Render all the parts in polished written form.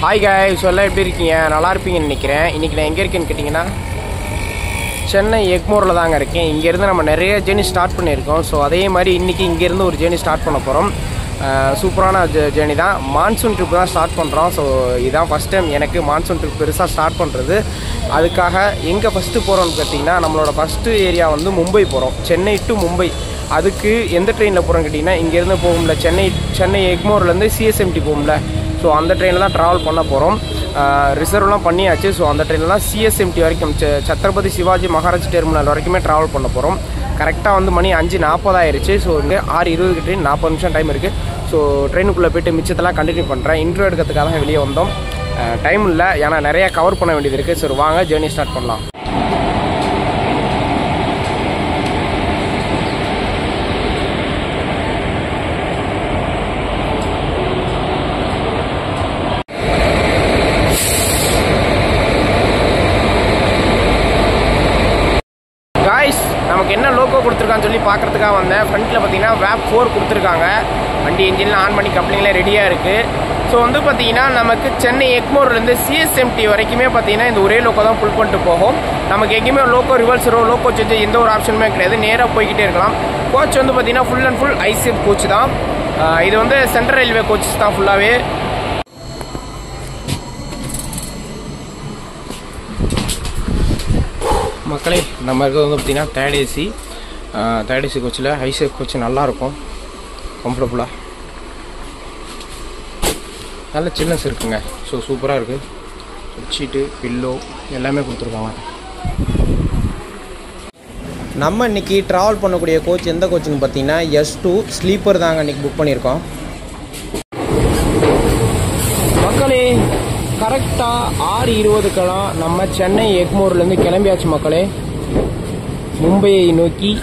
Hi guys, எல்லாம் எப்படி இருக்கீங்க? நல்லா இருப்பீங்கன்னு நினைக்கிறேன். இன்றைக்கி நான் எங்கே இருக்கேன்னு கேட்டிங்கன்னா சென்னை எக்மோரில் தாங்க இருக்கேன். இங்கேருந்து நம்ம நிறைய ஜேர்னி ஸ்டார்ட் பண்ணியிருக்கோம். ஸோ அதே மாதிரி இன்றைக்கி இங்கேருந்து ஒரு ஜேர்னி ஸ்டார்ட் பண்ண போகிறோம். சூப்பரான ஜேர்னி தான். மான்சூன் ட்ரிப் தான் ஸ்டார்ட் பண்ணுறோம். ஸோ இதுதான் ஃபஸ்ட் டைம் எனக்கு மான்சூன் ட்ரிப் பெருசாக ஸ்டார்ட் பண்ணுறது. அதுக்காக எங்கே ஃபஸ்ட்டு போகிறோம்னு பார்த்தீங்கன்னா நம்மளோட ஃபஸ்ட்டு ஏரியா வந்து மும்பை போகிறோம். சென்னை டு மும்பை. அதுக்கு எந்த ட்ரெயினில் போகிறோன்னு கேட்டிங்கன்னா இங்கேருந்து போகும்ல சென்னை எக்மோர்லேருந்து சிஎஸ்எம்டி போகும்ல. ஸோ அந்த ட்ரெயினில் தான் ட்ராவல் பண்ண போகிறோம். ரிசர்வ்லாம் பண்ணியாச்சு. ஸோ அந்த ட்ரெயினில் தான் சிஎஸ்எம்டி வரைக்கும் சத்ரபதி சிவாஜி மகாராஜ் டெர்மினல் வரைக்குமே ட்ராவல் பண்ண போகிறோம். கரெக்டாக வந்து மணி 5:40 ஆயிடுச்சு. ஸோ இங்கே 6:20 ட்ரெயின், 40 நிமிஷம் டைம் இருக்குது. ஸோ ட்ரெயினுக்குள்ளே போய்ட்டு மிச்சத்தெல்லாம் கண்டினியூ பண்ணுறேன். இன்ட்ரோ எடுக்கிறதுக்காக தான் வெளியே வந்தோம். டைம் இல்லை, ஏன்னா நிறையா கவர் பண்ண வேண்டியது இருக்குது. சரி வாங்க ஜேர்னி ஸ்டார்ட் பண்ணலாம். நமக்கு என்ன லோகோ கொடுத்துருக்கான்னு சொல்லி பார்க்குறதுக்காக வந்தேன். ஃப்ரண்ட்டில் பார்த்தீங்கன்னா வேப் 4 கொடுத்துருக்காங்க. வண்டி இன்ஜின்லாம் ஆன் பண்ணி கப்ளிங்லாம் ரெடியாக இருக்குது. ஸோ வந்து பார்த்தீங்கன்னா நமக்கு சென்னை எக்மோர்லேருந்து சிஎஸ்எம்டி வரைக்குமே பார்த்தீங்கன்னா இந்த ஒரே லோகோ தான் புல் பண்ணிட்டு போகும். நமக்கு எங்கேயுமே லோகோ ரிவர்ஸரோ லோகோ சேஞ்ச் எந்த ஒரு ஆப்ஷனுமே கிடையாது. நேராக போய்கிட்டே இருக்கலாம். கோச் வந்து பார்த்தீங்கன்னா full and full ICF coach தான். இது வந்து சென்ட்ரல் ரயில்வே கோச்சஸ் தான் ஃபுல்லாகவே. மக்களே, நம்ம இருக்கிறது வந்து பார்த்திங்கன்னா தேர்ட் ஏசி கோச்சில் ஹைசேஃப் கோச் நல்லாயிருக்கும், கம்ஃபர்டபுளாக நல்ல சில்னஸ் இருக்குங்க. ஸோ சூப்பராக இருக்குது. பெட்ஷீட்டு பில்லோ எல்லாமே கொடுத்துருக்காங்க. நம்ம இன்றைக்கி ட்ராவல் பண்ணக்கூடிய கோச் எந்த கோச்சுன்னு பார்த்தீங்கன்னா S2 ஸ்லீப்பர் தாங்க இன்றைக்கி புக் பண்ணியிருக்கோம். மக்களே, கரெக்டாக 6:20க்கெல்லாம் நம்ம சென்னை எக்மோர்லேருந்து கிளம்பியாச்சு மக்களே, மும்பையை நோக்கி.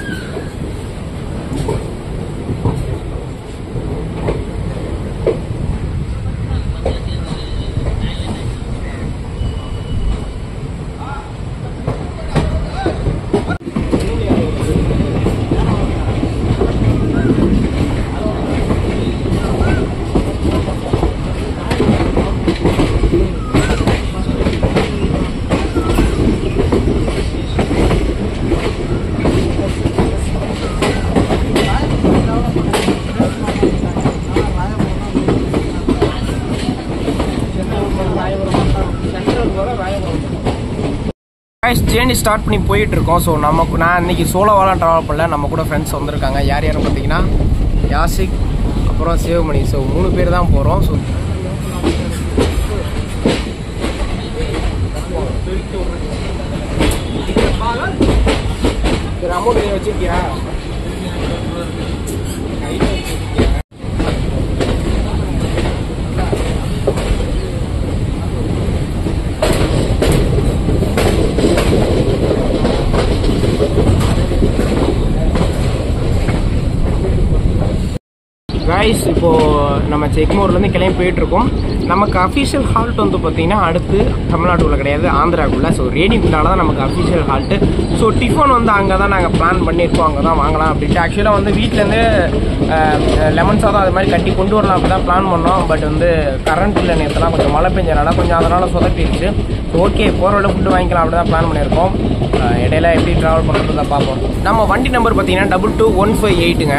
ஜேர்னி ஸ்டார்ட் பண்ணி போயிட்டுருக்கோம். ஸோ நான் இன்றைக்கி சோலோவாலாம் ட்ராவல் பண்ணல. நம்ம கூட ஃப்ரெண்ட்ஸ் வந்திருக்காங்க. யார் யாரும் பார்த்தீங்கன்னா யாசிக், அப்புறம் சிவமணி. ஸோ 3 பேர் தான் போகிறோம். So amount வச்சுருக்கியா? கைஸ், இப்போது நம்ம எக்மோர்லேருந்து கிளம்பி போயிட்டுருக்கோம். நமக்கு அஃபிஷியல் ஹால்ட் வந்து பார்த்திங்கன்னா அடுத்து தமிழ்நாட்டுக்குள்ளே கிடையாது, ஆந்திராக்குள்ளே. ஸோ ரேடிங்குள்ளால தான் நமக்கு அஃபிஷியல் ஹால்ட்டு. ஸோ டிஃபன் வந்து அங்கே தான் நாங்கள் பிளான் பண்ணியிருக்கோம், அங்கே தான் வாங்கலாம் அப்படின்ட்டு. ஆக்சுவலாக வந்து வீட்டிலேருந்து லெமன் சாதம் அது மாதிரி கட்டி கொண்டு வரலாம் அப்படி தான் பிளான் பண்ணோம். பட் வந்து கரண்ட் இல்லை, நேரத்தெல்லாம் கொஞ்சம் மழை பெஞ்சனால கொஞ்சம் அதனால் சொதப்பிடுச்சு. ஓகே, போகிற வழியில் ஃபுட்டு வாங்கிக்கலாம் அப்படி தான் பிளான் பண்ணியிருக்கோம். இடையில எப்படி ட்ராவல் பண்ணுறது தான் பார்ப்போம். நம்ம வண்டி நம்பர் பார்த்தீங்கன்னா 22158ங்க.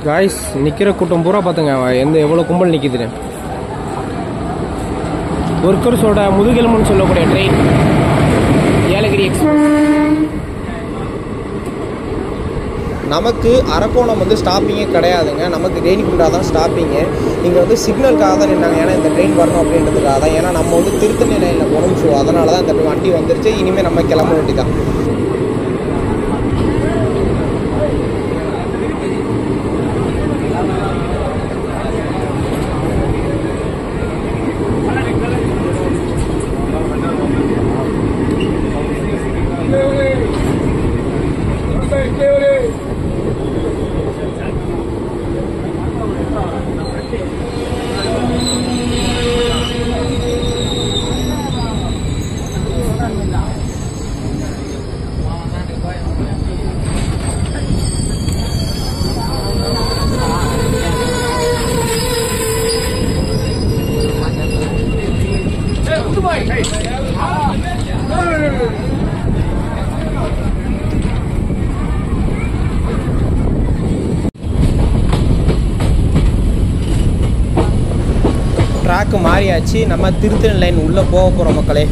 காய்ஸ் நிற்கிற கூட்டம் பூரா பார்த்துங்க எவ்வளோ கும்பல் நிற்கிதுன்னு. ஒர்க்கர்ஸோட முதுகெலும்புன்னு சொல்லக்கூடிய ட்ரெயின் ஏலகிரி எக்ஸ்பிரஸ். நமக்கு அரக்கோணம் வந்து ஸ்டாப்பிங்கே கிடையாதுங்க. நமக்கு ரேணிகுண்டா தான் ஸ்டாப்பிங்கு. இங்கே வந்து சிக்னலுக்காக தான் நின்னாங்க. ஏன்னா இந்த ட்ரெயின் வரணும் அப்படின்றதுக்காக தான். ஏன்னா நம்ம வந்து திருத்தணி லைனில் போகணும். ஸோ அதனால தான் இந்த வண்டி வந்துருச்சு. இனிமேல் நம்ம கிளம்ப வேண்டியதான். ட்ராக்கு மாறியாச்சு. நம்ம திருத்தணி லைன் உள்ளே போக போகிறோம் மக்களே.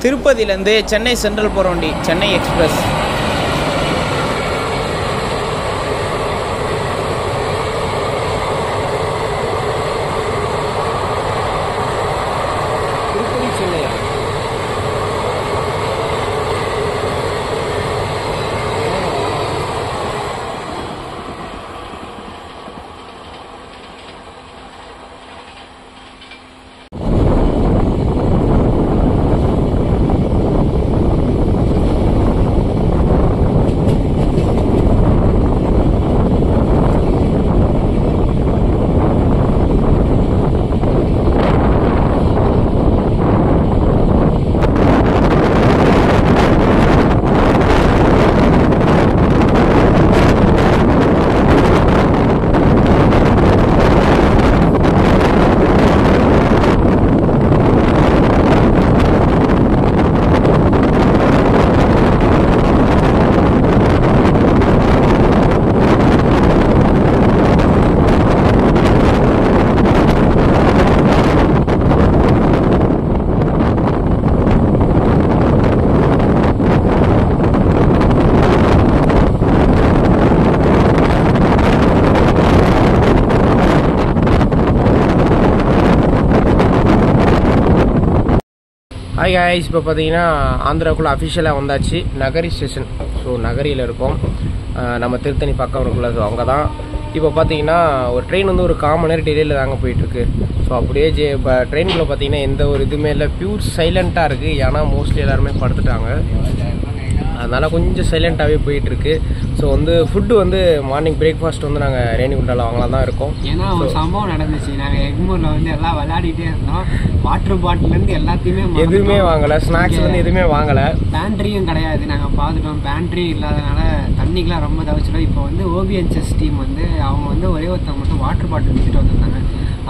திருப்பதியிலேருந்து சென்னை சென்ட்ரல் போகிற வண்டி Chennai express. Tirupati Chennai. Hi guys, இப்போ பார்த்தீங்கன்னா ஆந்திராவுக்குள்ளே அஃபிஷியலாக வந்தாச்சு. நகரி ஸ்டேஷன். ஸோ நகரியில் இருக்கோம். நம்ம திருத்தணி பக்கம் இருக்குள்ள, ஸோ அங்கே தான். இப்போ பார்த்தீங்கன்னா ஒரு ட்ரெயின் வந்து ஒரு 1/4 மணி நேரம் டிலேயில் தாங்க போயிட்டுருக்கு. ஸோ அப்படியே இப்போ ட்ரெயினுக்குள்ளே பார்த்தீங்கன்னா எந்த ஒரு இதுவுமே இல்லை, பியூர் சைலண்ட்டாக இருக்குது. ஏன்னா மோஸ்ட்லி எல்லாருமே படுத்துட்டாங்க, அதனால் கொஞ்சம் சைலண்ட்டாகவே போயிட்டுருக்கு. ஸோ வந்து ஃபுட்டு வந்து மார்னிங் பிரேக்ஃபாஸ்ட் வந்து நாங்கள் ரேணிகுண்டாவில் வாங்கலாம் தான் இருக்கோம். ஏன்னா ஒரு சம்பவம் நடந்துச்சு. நாங்கள் எக்மூரில் வந்து எல்லாம் விளையாடிட்டே இருந்தோம். வாட்டர் பாட்டிலேருந்து எல்லாத்தையுமே எதுவுமே வாங்கலை, ஸ்நாக்ஸ்லேருந்து எதுவுமே வாங்கலை. பேண்ட்ரியும் கிடையாது. நாங்கள் பார்த்துட்டோம், பேண்ட்ரி இல்லாதனால தண்ணிக்கெலாம் ரொம்ப தவிச்சிட்டோம். இப்போ வந்து ஓபிஎன்எஸ் டீம் வந்து அவங்க வந்து ஒரே ஒருத்தவங்க மட்டும் வாட்டர் பாட்டில் விற்றுட்டு வந்திருந்தாங்க.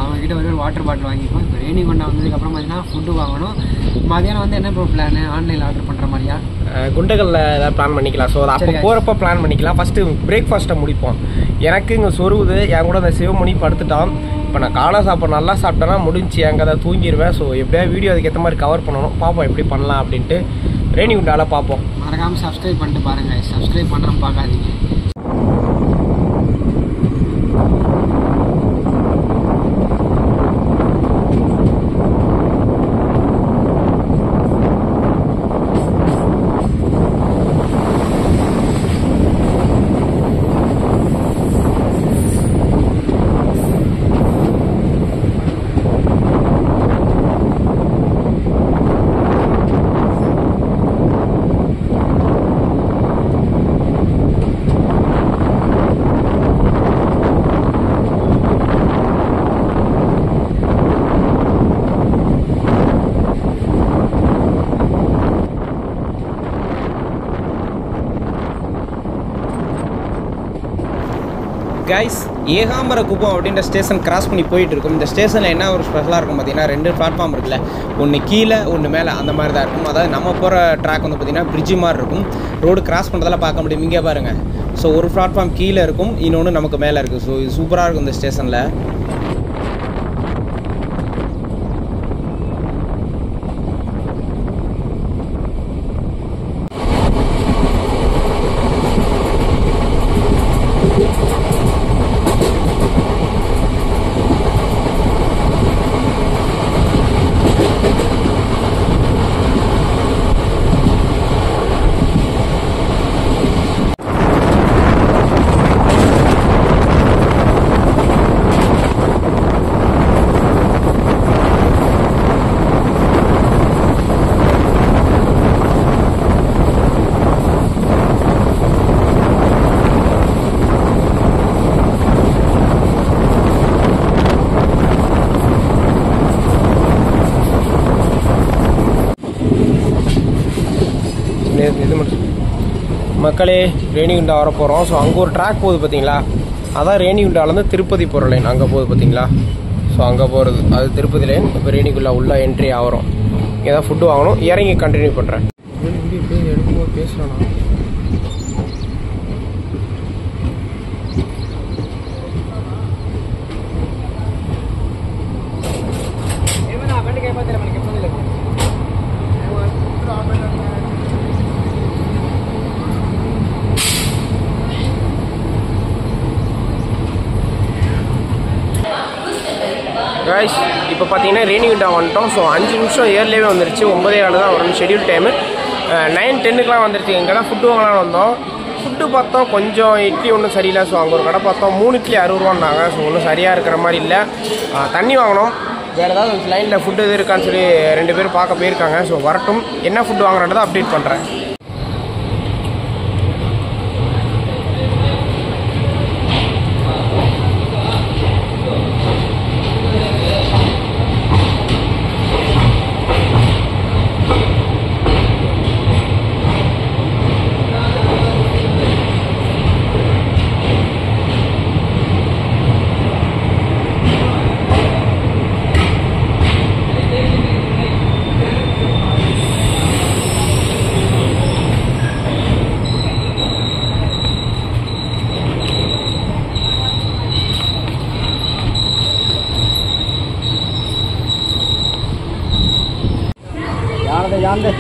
அவங்ககிட்ட ஒரு வாட்டர் பாட்டில் வாங்கிப்போம். இப்போ ரேணிகுண்டா வந்ததுக்கப்புறம் பார்த்தீங்கன்னா ஃபுட்டு வாங்கணும். மதியானம் வந்து என்ன ப்ரோ பிளான்? ஆன்லைனில் ஆர்டர் பண்ணுற மாதிரியா? குண்டகல்ல ஏதாவது பிளான் பண்ணிக்கலாம். ஸோ அப்போ போகிறப்ப பிளான் பண்ணிக்கலாம். ஃபஸ்ட்டு பிரேக்ஃபாஸ்ட்டை முடிப்போம். எனக்கு இங்கே சொருவுது, என் கூட அந்த சிவமணி படுத்துட்டான். இப்போ நான் காலை சாப்பிட நல்லா சாப்பிட்டேன்னா முடிஞ்சு எங்கே அதை தூங்கிடுவேன். ஸோ எப்படியா வீடியோ அதுக்கேற்ற மாதிரி கவர் பண்ணணும். பார்ப்போம் எப்படி பண்ணலாம் அப்படின்ட்டு. ரேணிகுண்டாவில் பார்ப்போம். மறக்காமல் சப்ஸ்கிரைப் பண்ணிட்டு பாருங்கள். சப்ஸ்கிரைப் பண்ணாமல் பார்க்காதீங்க. கைஸ், ஏகாம்பரகுப்பம் அப்படின்ற ஸ்டேஷன் கிராஸ் பண்ணி போயிட்டு இருக்கும். இந்த ஸ்டேஷனில் என்ன ஒரு ஸ்பெஷலாக இருக்கும் பார்த்தீங்கன்னா, 2 பிளாட்ஃபார்ம் இருக்குல்ல, ஒன்று கீழே ஒன்று மேலே, அந்த மாதிரி தான் இருக்கும். அதாவது நம்ம போகிற ட்ராக் வந்து பார்த்திங்கன்னா பிரிட்ஜு மாதிரி இருக்கும். ரோடு கிராஸ் பண்ணுறதெல்லாம் பார்க்க முடியும். இங்கே பாருங்கள். ஸோ ஒரு பிளாட்ஃபார்ம் கீழே இருக்கும், இன்னொன்று நமக்கு மேலே இருக்குது. ஸோ இது சூப்பராக இருக்கும் இந்த ஸ்டேஷனில். மக்களே, ரேணிகுண்டா வர போகிறோம். ஸோ அங்கே ஒரு ட்ராக் போகுது பார்த்தீங்களா, அதான் ரேணிகுண்டாலேருந்து திருப்பதி போகிற லைன். அங்கே போகுது பார்த்தீங்களா, ஸோ அங்கே போகிறது அது திருப்பதி லைன். இப்போ ரேணிகுண்டா உள்ளே என்ட்ரி ஆகிறோம். இங்கே தான் ஃபுட்டு வாங்கணும். இறங்கி கண்டினியூ பண்ணுறேன். எடுக்கும்போது பேசுகிறேண்ணா. கைஸ், இப்போ பார்த்தீங்கன்னா ரேணிகுண்டா வந்துட்டோம். ஸோ 5 நிமிஷம் ஏர்லேயே வந்துருச்சு. 9:15 தான் வரணும் ஷெடியூல் டைமு. 9:10க்குலாம் வந்துருச்சு. இங்கே தான் ஃபுட்டு வாங்கலாம்னு வந்தோம். ஃபுட்டு பார்த்தோம், கொஞ்சம் இட்லி ஒன்றும் சரியில்லை. ஸோ அங்கே ஒரு கடை பார்த்தோம், 3 இட்லி 60 ரூபான்னாங்க. ஸோ ஒன்றும் சரியாக இருக்கிற மாதிரி இல்லை. தண்ணி வாங்கினோம். வேறு ஏதாவது லைனில் ஃபுட்டு எது இருக்கான்னு சொல்லி 2 பேர் பார்க்க போயிருக்காங்க. ஸோ வரட்டும், என்ன ஃபுட்டு வாங்குறன்றதை அப்டேட் பண்ணுறேன். जानते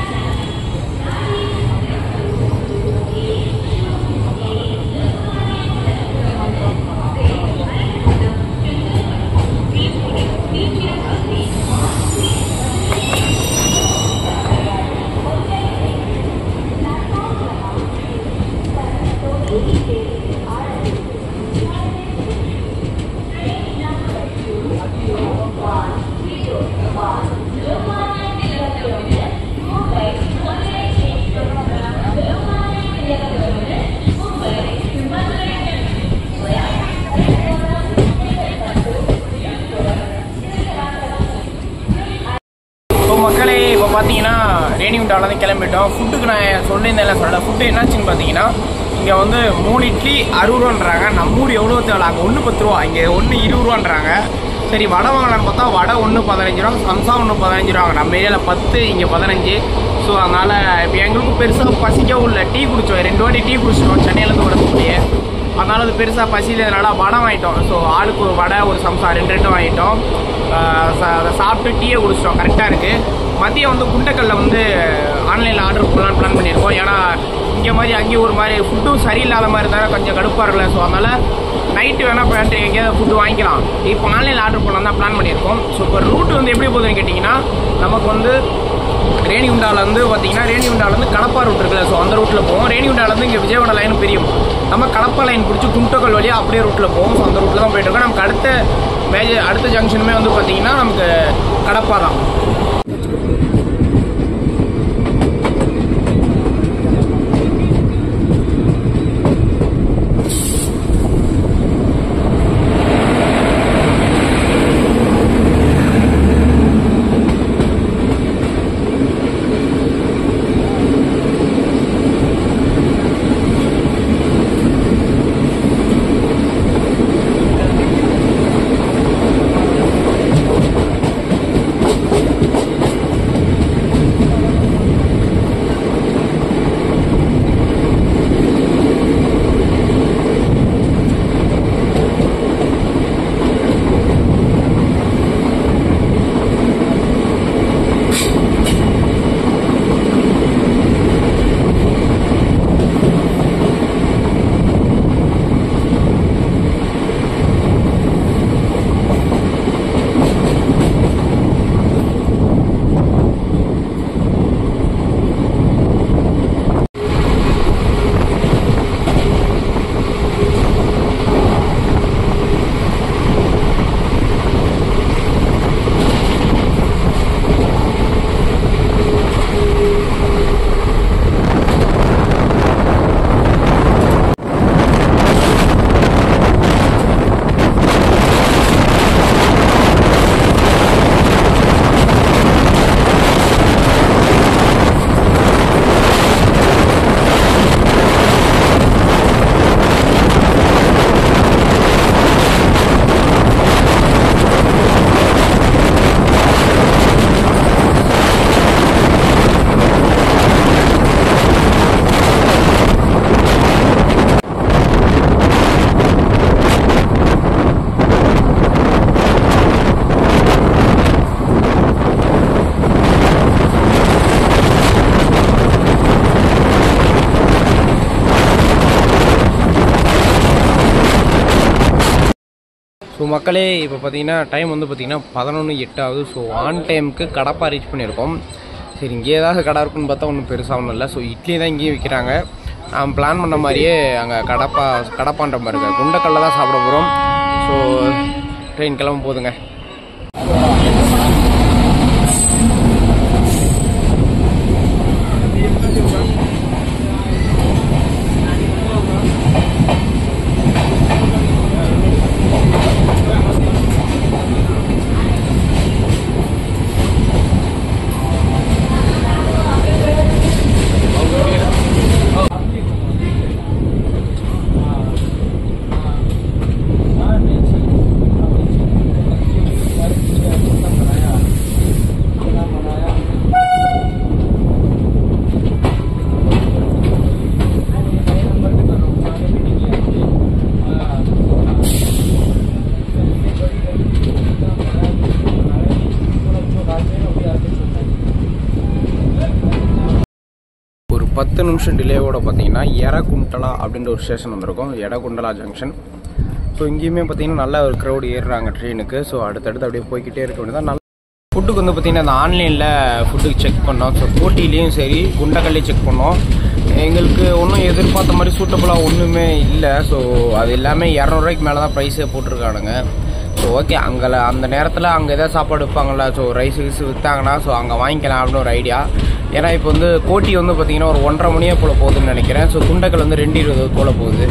மக்களே, இப்போ பார்த்தீங்கன்னா ரேணிகுண்டாலேருந்து கிளம்பிட்டோம். ஃபுட்டுக்கு நான் சொல்லியிருந்தேன். ஃபுட்டு என்னாச்சுன்னு பார்த்தீங்கன்னா, இங்கே வந்து 3 இட்லி 60 ரூபான்றாங்க. நம்ம ஊர் எவ்வளோ தேவை, அங்கே 1 10 ரூபா, இங்கே 1 20 ரூபான்றாங்க. சரி, வடை வாங்கலான்னு பார்த்தா வடை 1 15 ரூபா, சம்சா 1 15 ரூபா. நம்ம ஏரியாவில் 10, இங்கே 15. ஸோ அதனால் இப்போ எங்களுக்கு பெருசாக பசிக்கவும் இல்லை. டீ குடித்தோம், 2 வாட்டி டீ குடிச்சிட்டோம் சென்னையிலேருந்து வரக்கூடிய. அதனால் அது பெருசாக பசியிலனால வடை வாங்கிட்டோம். ஸோ ஆளுக்கு ஒரு வடை, ஒரு சம்சா 2 வாங்கிட்டோம். அதை சாப்பிட்டு டீயை குடிச்சிட்டோம். கரெக்டாக இருக்குது. மதியம் வந்து குண்டக்கல்ல வந்து ஆன்லைனில் ஆர்டர் பண்ணலான்னு பிளான் பண்ணியிருக்கோம். ஏன்னா இங்கே மாதிரி அங்கேயும் ஒரு மாதிரி ஃபுட்டும் சரியில்லாத மாதிரி இருந்தாலும் கொஞ்சம் கடுப்பாக இருக்கல. ஸோ அதனால் நைட்டு வேணால் போயிட்டு எங்கேயாவது ஃபுட்டு வாங்கிக்கலாம். இப்போ ஆன்லைனில் ஆர்டர் பண்ணலாம் தான் பிளான் பண்ணியிருக்கோம். ஸோ இப்போ ரூட் வந்து எப்படி போகுதுன்னு கேட்டிங்கன்னா, நமக்கு வந்து ரேணிகுண்டாலேருந்து பார்த்தீங்கன்னா, ரேணிகுண்டாலேருந்து கடப்பா ரூட் இருக்குல்ல, ஸோ அந்த ரூட்டில் போவோம். ரேணிகுண்டாலேருந்து இங்கே விஜயவாடா லைன் பெரியும். நம்ம கடப்பா லைன் பிடிச்சி குண்டக்கல் வழியாக அப்படியே ரூட்டில் போவோம். ஸோ அந்த ரூட்டில் தான் போயிட்டு இருக்கோம். நமக்கு அடுத்த ஜங்ஷனுமே வந்து பார்த்தீங்கன்னா நமக்கு கடப்பா தான். ஸோ மக்களே இப்போ பார்த்தீங்கன்னா டைம் வந்து பார்த்திங்கன்னா 11:08 ஆகுது. ஸோ ஆன் டைமுக்கு கடப்பா ரீச் பண்ணியிருக்கோம். சரி இங்கே ஏதாவது கடை இருக்குன்னு பார்த்தா ஒன்றும் பெருசாக ஒன்றும் இல்லை. ஸோ இட்லி தான் இங்கேயும் விற்கிறாங்க. நான் பிளான் பண்ண மாதிரியே அங்கே கடப்பான்ற மாதிரி இருக்குது, குண்டக்கல்ல தான் சாப்பிட போகிறோம். ஸோ ட்ரெயின் கிளம்ப போதுங்க. ஒரு 10 நிமிஷம் டிலேவோட பார்த்தீங்கன்னா எடகுண்டலா அப்படின்ற ஒரு ஸ்டேஷன் வந்திருக்கும், எடகுண்டலா ஜங்ஷன். ஸோ இங்கேயுமே பார்த்தீங்கன்னா நல்ல ஒரு க்ரௌடு ஏறுறாங்க ட்ரெயினுக்கு. ஸோ அடுத்தடுத்து அப்படியே போய்கிட்டே இருக்க வேண்டியதான். நல்ல ஃபுட்டுக்கு வந்து பார்த்திங்கன்னா அந்த ஆன்லைனில் ஃபுட்டுக்கு செக் பண்ணோம். ஸோ போட்டிலையும் சரி குண்டக்கல்லையும் செக் பண்ணோம். எங்களுக்கு ஒன்றும் எதிர்பார்த்த மாதிரி சூட்டபுளாக ஒன்றுமே இல்லை. ஸோ அது எல்லாமே 200 ரூபாய்க்கு மேலே தான் ப்ரைஸே போட்டிருக்கானுங்க. ஸோ ஓகே, அங்கே அந்த நேரத்தில் அங்கே எதாவது சாப்பாடு விற்பாங்கள்ல, ஸோ ரைஸ் விற்றாங்கன்னா ஸோ அங்கே வாங்கிக்கலாம் அப்படின்னு ஒரு ஐடியா. ஏன்னா இப்போ வந்து போட்டி வந்து பார்த்திங்கன்னா ஒரு 1:30 மணியே போல் போகுதுன்னு நினைக்கிறேன். ஸோ குண்டக்கல் வந்து 2:20 போல் போகுது.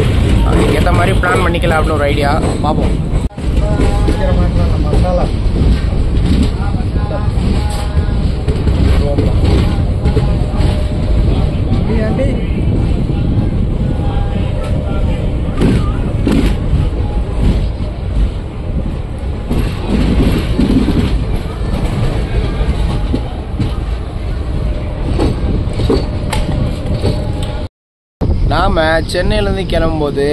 அதுக்கேற்ற மாதிரி பிளான் பண்ணிக்கலாம் அப்படின்னு ஒரு ஐடியா. பார்ப்போம். மசாலா நாம் சென்னையிலேருந்து கிளம்பும்போது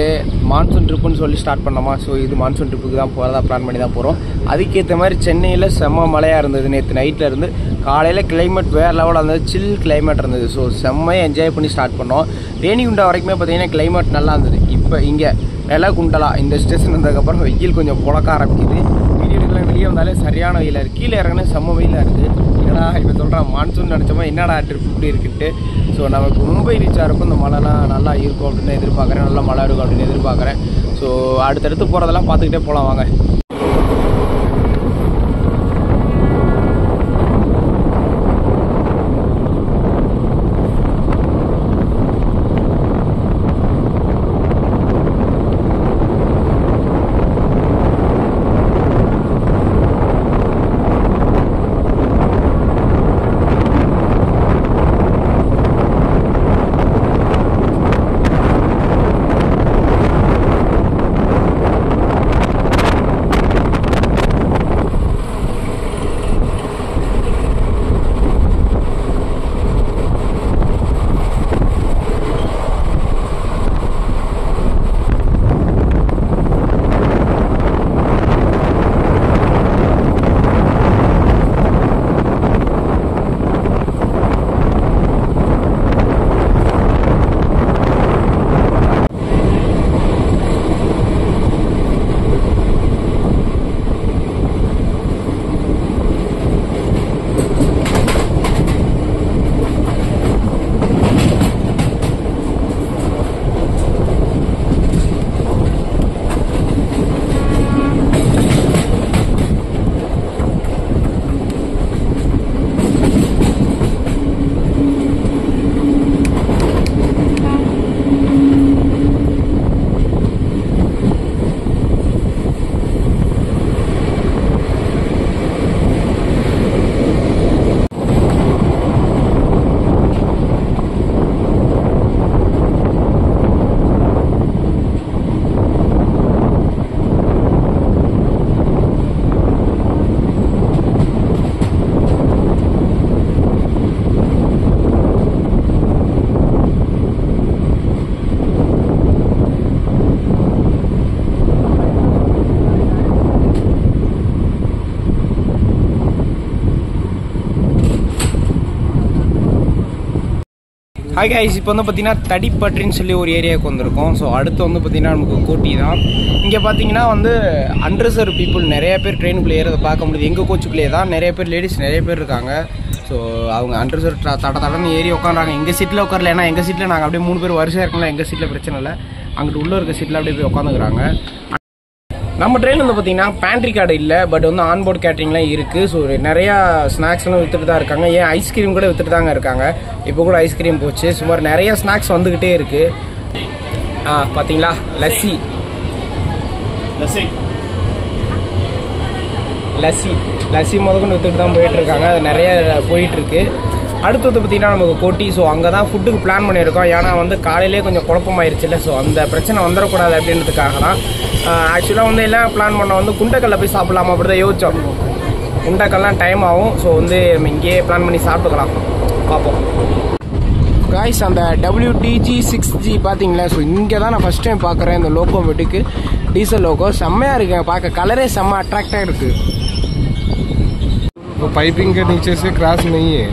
மான்சூன் ட்ரிப்புன்னு சொல்லி ஸ்டார்ட் பண்ணோமா. ஸோ இது மான்சூன் ட்ரிப்புக்கு தான் போகிறதா பிளான் பண்ணி தான் போகிறோம். அதுக்கேற்ற மாதிரி சென்னையில் செம்ம மழையாக இருந்தது. நேற்று நைட்டில் இருந்து காலையில் கிளைமேட் வேறு லெவலில் இருந்தது, சில் கிளைமேட் இருந்தது. ஸோ செம்மையாக என்ஜாய் பண்ணி ஸ்டார்ட் பண்ணோம். ரேணிகுண்டா வரைக்குமே பார்த்திங்கன்னா கிளைமேட் நல்லா இருந்தது. இப்போ இங்கே எடகுண்டலா இந்த ஸ்டேஷன் வந்ததுக்கப்புறம் வெயில் கொஞ்சம் புழக்க ஆரம்பிக்குது. வீடுகளில் வெளியே வந்தாலே சரியான வெயிலாக இருக்குது. கீழே இறங்கினா செம்ம வெயிலாக இருக்குது. என்னடா இப்போ சொல்கிறேன் மான்சூன் நினச்சோமா, என்னடா ட்ரிப் இப்படி இருக்குன்ட்டு. ஸோ நமக்கு மும்பை ரீச் ஆகிறப்போ இந்த மழைலாம் நல்லா இருக்கும் அப்படின்னு எதிர்பார்க்குறேன், நல்லா மழை இருக்கும் அப்படின்னு எதிர்பார்க்குறேன். ஸோ அடுத்தடுத்து போகிறதெல்லாம் பார்த்துக்கிட்டே போகலாம் வாங்க. ஹாய் கைஸ், இப்போ வந்து பார்த்தீங்கன்னா தடிப்பற்றின்னு சொல்லி ஒரு ஏரியாவுக்கு வந்திருக்கோம். ஸோ அடுத்து வந்து பார்த்தீங்கன்னா நமக்கு கோட்டி தான். இங்கே பார்த்தீங்கன்னா வந்து அன்ரிசர்வ் பீப்புள் நிறைய பேர் ட்ரெயினுக்குள்ளே ஏறதை பார்க்க முடியுது. எங்கள் கோச்சுக்குள்ளே தான் நிறைய பேர் லேடிஸ் நிறைய பேர் இருக்காங்க. ஸோ அவங்க அன்ரிசர்வ் தடன்னு ஏறி உட்காந்துறாங்க. எங்கள் சீட்டில் உட்காரல, ஏன்னா எங்கள் சீட்டில் நாங்கள் அப்படியே 3 பேர் வரிசையாக இருக்கலாம். எங்கள் சீட்டில் பிரச்சனை இல்லை, அங்கிட்டு உள்ளே இருக்க சீட்டில் அப்படியே போய் உட்காந்துக்கிறாங்க. நம்ம ட்ரெயின் வந்து பார்த்தீங்கன்னா பேண்ட்ரி கார்டு இல்லை, பட் வந்து ஆன்போர்ட் கேட்ரிங்லாம் இருக்குது. ஸோ நிறையா ஸ்நாக்ஸ்லாம் விற்றுட்டு தான் இருக்காங்க. ஏன் ஐஸ்கிரீம் கூட விற்றுட்டு தாங்க இருக்காங்க. இப்போ கூட ஐஸ்கிரீம் போச்சு. சுமார் நிறையா ஸ்நாக்ஸ் வந்துக்கிட்டே இருக்குது. பார்த்தீங்களா, லஸ்ஸி முதல்கொண்டு விற்றுட்டு தான் போயிட்டுருக்காங்க. அது நிறைய போயிட்டுருக்கு. அடுத்து வந்து பார்த்திங்கன்னா நமக்கு கோட்டி. ஸோ அங்கே தான் ஃபுட்டுக்கு பிளான் பண்ணியிருக்கோம். ஏன்னா வந்து காலையிலே கொஞ்சம் குழப்பமாயிருச்சு இல்லை. ஸோ அந்த பிரச்சனை வந்துடக்கூடாது அப்படின்றதுக்காக தான். ஆக்சுவலாக வந்து எல்லாம் பிளான் பண்ண வந்து குண்டக்கல்ல போய் சாப்பிட்லாமா அப்படி தான் யோசித்தோம். குண்டக்கல்லாம் டைம் ஆகும். ஸோ வந்து நம்ம இங்கேயே பிளான் பண்ணி சாப்பிட்டுக்கலாம், பார்ப்போம். காய்ஸ், அந்த WDG6G பார்த்தீங்களா? ஸோ இங்கே தான் நான் ஃபஸ்ட் டைம் பார்க்குறேன் இந்த லோகோ. வீட்டுக்கு டீசல் லோகோ செம்மையாக இருக்குங்க பார்க்க. கலரே செம்ம அட்ராக்டாக இருக்குது. वो पाइपिंग के नीचे से क्रॉस नहीं है,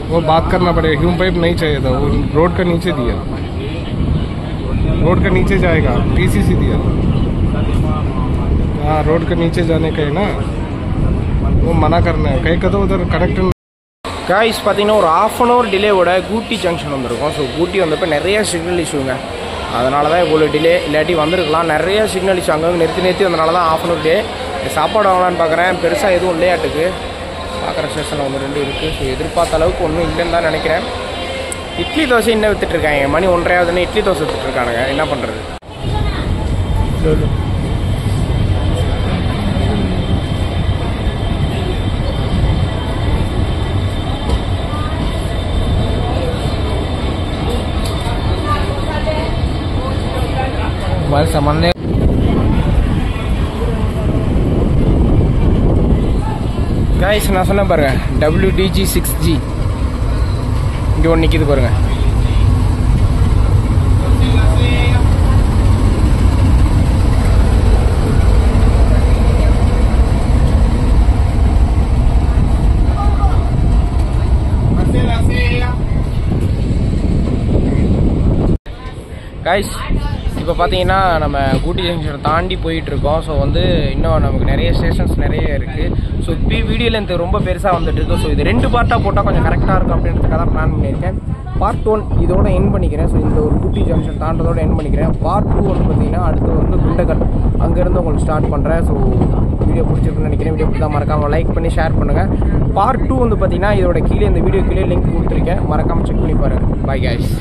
वो बात करना पड़ेगा. ह्यूम पाइप नहीं चाहिए था, वो रोड का नीचे दिया. रोड का नीचे जाएगा, PCC दिया. हाँ, रोड के नीचे जाने का है ना, वो मना करना है. कहीं का तो उधर कनेक्टर. காய்ஸ் பார்த்தீங்கன்னா ஒரு 1/2 hour டிலேவோட கூட்டி ஜங்ஷன் வந்திருக்கும். ஸோ கூட்டி வந்தப்போ நிறைய சிக்னல் இஷ்யூங்க. அதனால தான் இவ்வளோ டிலே. இல்லாட்டி வந்திருக்கலாம். நிறைய சிக்னல் இஷ்யூ அங்கே நிறுத்தி வந்தனால தான் 1/2 hour டிலே. சாப்பாடு வாங்கலான்னு பார்க்குறேன். பெருசாக எதுவும் இல்லையாட்டுக்கு. பார்க்குற ஸ்டேஷனில் 1-2 இருக்குது. ஸோ எதிர்பார்த்த அளவுக்கு ஒன்றும் இல்லைன்னு தான் நினைக்கிறேன். இட்லி தோசை இன்னும் விற்றுட்ருக்காங்க. மணி 1:30 இட்லி தோசை விற்றுட்ருக்கானுங்க. என்ன பண்ணுறது? सामान्य காய்ஸ், நான் சொன்ன பாருங்க, WDG6G இங்கே ஒன்று நிற்கிது பாருங்க. காய்ஸ், இப்போ பார்த்தீங்கன்னா நம்ம கூட்டி ஜங்ஷனை தாண்டி போயிட்டுருக்கோம். ஸோ வந்து இன்னும் நமக்கு நிறைய ஸ்டேஷன்ஸ் நிறைய இருக்குது. ஸோ இப்போ வீடியோவில் இந்த ரொம்ப பெருசாக வந்துட்டுருக்கு. ஸோ இது 2 பார்ட்டாக போட்டால் கொஞ்சம் கரெக்டாக இருக்கும் அப்படின்றதுக்காக தான் பிளான் பண்ணியிருக்கேன். பார்ட் 1 இதோட என் பண்ணிக்கிறேன். ஸோ இந்த ஒரு கூட்டி ஜங்ஷன் தாண்டதோட என் பண்ணிக்கிறேன். பார்ட் 2 வந்து பார்த்தீங்கன்னா அடுத்து வந்து குண்டக்கல் அங்கேருந்து உங்களுக்கு ஸ்டார்ட் பண்ணுறேன். ஸோ வீடியோ பிடிச்சிருக்குன்னு நினைக்கிறேன். வீடியோ பிடிச்சா மறக்காமல் லைக் பண்ணி ஷேர் பண்ணுங்கள். பார்ட் 2 வந்து பார்த்தீங்கன்னா இதோட கீழே, இந்த வீடியோ கீழே லிங்க் கொடுத்துருக்கேன். மறக்காமல் செக் பண்ணி பாருங்கள். Bye guys.